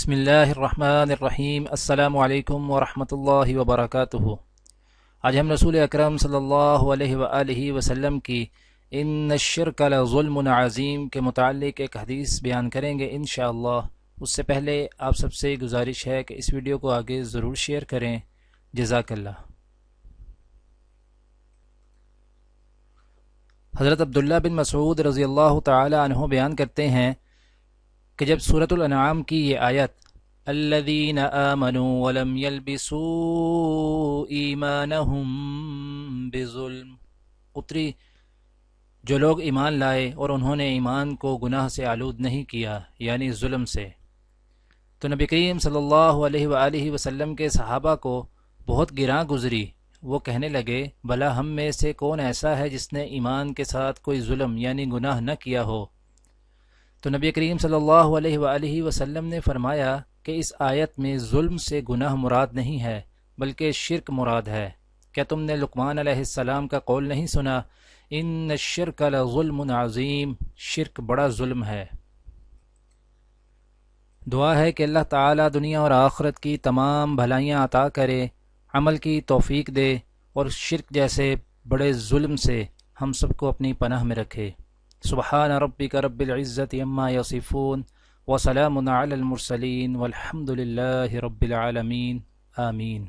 بسم اللہ الرحمن الرحیم۔ السلام علیکم ورحمۃ اللہ وبرکاتہ۔ آج ہم رسول اکرم صلی اللہ علیہ وآلہ وسلم کی ان الشرک لظلم عظیم کے متعلق ایک حدیث بیان کریں گے انشاءاللہ۔ اس سے پہلے آپ سب سے گزارش ہے کہ اس ویڈیو کو آگے ضرور شیئر کریں۔ جزاک اللہ۔ حضرت عبداللہ بن مسعود رضی اللہ تعالی عنہ بیان کرتے ہیں کہ جب سورۃ الانعام کی یہ آیت الذین آمنوا ولم یلبسوا ایمانہم بظلم اتری، جو لوگ ایمان لائے اور انہوں نے ایمان کو گناہ سے آلود نہیں کیا یعنی ظلم سے، تو نبی کریم صلی اللہ علیہ وآلہ وسلم کے صحابہ کو بہت گراں گزری۔ وہ کہنے لگے بھلا ہم میں سے کون ایسا ہے جس نے ایمان کے ساتھ کوئی ظلم یعنی گناہ نہ کیا ہو؟ تو نبی کریم صلی اللہ علیہ وآلہ وسلم نے فرمایا کہ اس آیت میں ظلم سے گناہ مراد نہیں ہے بلکہ شرک مراد ہے۔ کیا تم نے لقمان علیہ السلام کا قول نہیں سنا؟ ان الشرک لظلم عظیم، شرک بڑا ظلم ہے۔ دعا ہے کہ اللہ تعالی دنیا اور آخرت کی تمام بھلائیاں عطا کرے، عمل کی توفیق دے اور شرک جیسے بڑے ظلم سے ہم سب کو اپنی پناہ میں رکھے۔ سبحان ربک رب العزت عما یصفون وسلام علی المرسلین والحمد للہ رب العالمین، آمین۔